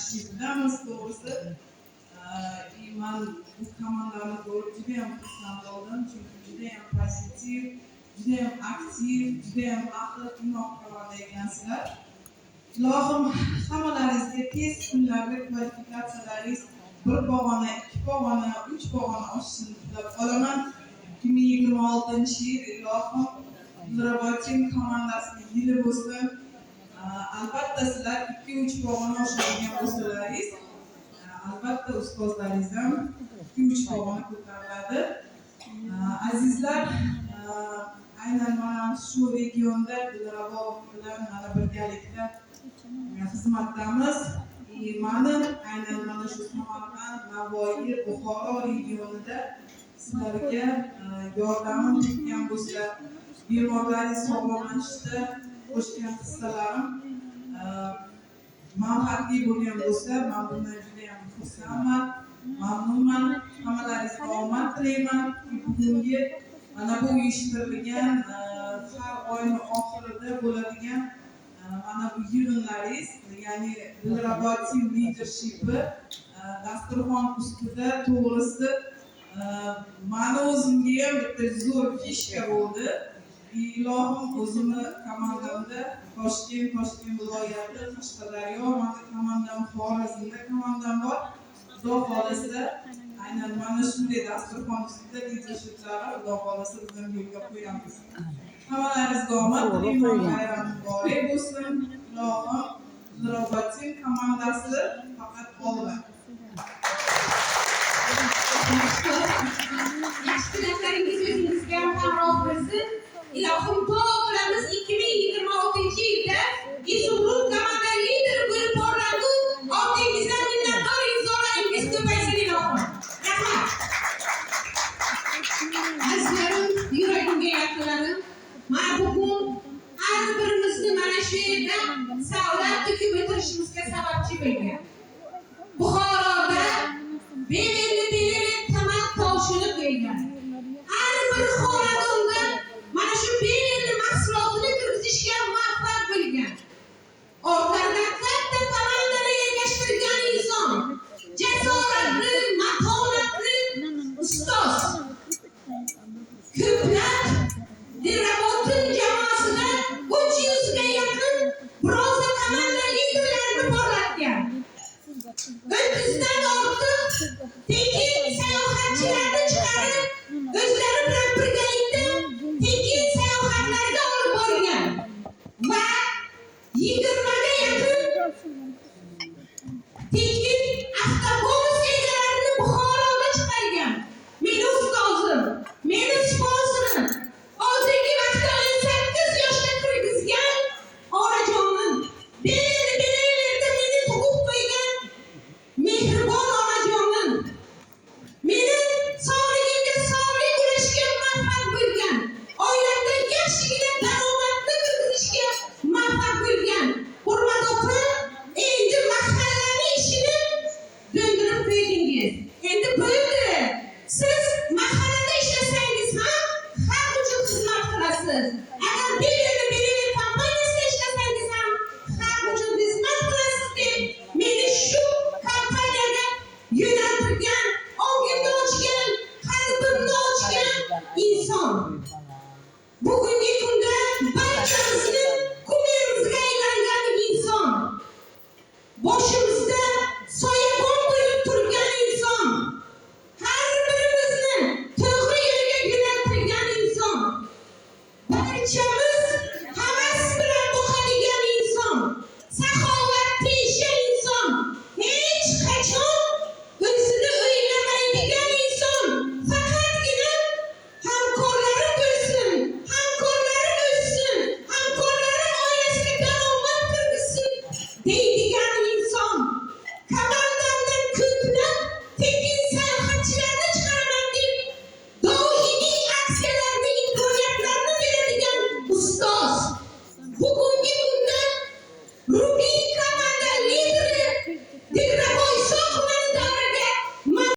Şiddemiz doğrusu man bu komandani ko'rib judayam xursand bo'ldim, chunki judayam pozitiv, judayam aktiv, judayam ahil, inoq komanda ekansizlar. Ilohim hammalaringizga tez kunlarda kvalifikatsiyalaringiz 1 pog'ona, 2 pog'ona, 3 pog'ona oshishini tilab qolaman. 2026-yil ilohim Zirabotim komandasining yili bo'lsin. Albatta sizlar 2-3 pog'ona oshadigan bo'lsalaringiz, albatta ustozlaringiz ham 2-3 pog'ona ko'tariladi. Azizlar, aynan mana shu regionda Dilrabo bilan mana birgalikda xizmatdamiz. Mani aynan mana shu Samarqand, Navoiy, Buxoro regionida sizlarga yordamim tekkan bo'lsa, bemorlaringiz sog'lomlanishda qo'shgan hissalarim manfaatli bo'lgan bo'lsa, men bundan juda ham xursandman, mamnunman. Hammalaringizga omad tilayman. Bugungi mana bu uyushtirilgan har oyning oxirida bo'ladigan mana bu yig'inlaringiz, ya'ni Dilrabo Team Leadership'i dasturxon ustida to'g'risi meni o'zimga ham bitta zo'r fishka bo'ldi. Ilohim o'zimni komandamda Toshkent viloyati, Qashqadaryo, mana komandam Xorazmda komandam bor. Xudo xolasa aynan mana shunday dasturxon ustida leadershiplarni Xudo xolasa biz ham yo'lga qo'yamiz. Hammalaringizga omad tilayman, bayram muborak bo'lsin. Ilohim Zirabotim komandasi faqat qolgan. Yaxshi tilaklaringiz o'zingizga ham hamroh bo'lsin. Ilohim to'g'rimiz 2026-yilda Izumrud komanda lideri bo'lib boradi. Oldingizdan minnatdor insonlaringiz ko'paysin ilohim. Rahmat. Azizlarim, yuragimga yaqinlarim, mana bugun har birimizni mana shu yerda saodat to'kib o'tirishimizga sababchi bo'lgan. Buxoroda belli tamal toshini qo'ygan. Har bir xonadonda mana shu belli mahsulotini kiritishga muvaffaq bo'lgan. Orqada katta komandani ergashtirgan inson, jasoratli, matonatli ustoz. Ko'plab Dilrabotim jamoasida 300 ga yaqin bronza komanda liderlarini borlatgan. 30 dan ortiq tekin sayohatchilarni chiqarib, o'zlari bilan birgalikda tekin sayohatlarga olib borgan va 20 ga yaqin tekin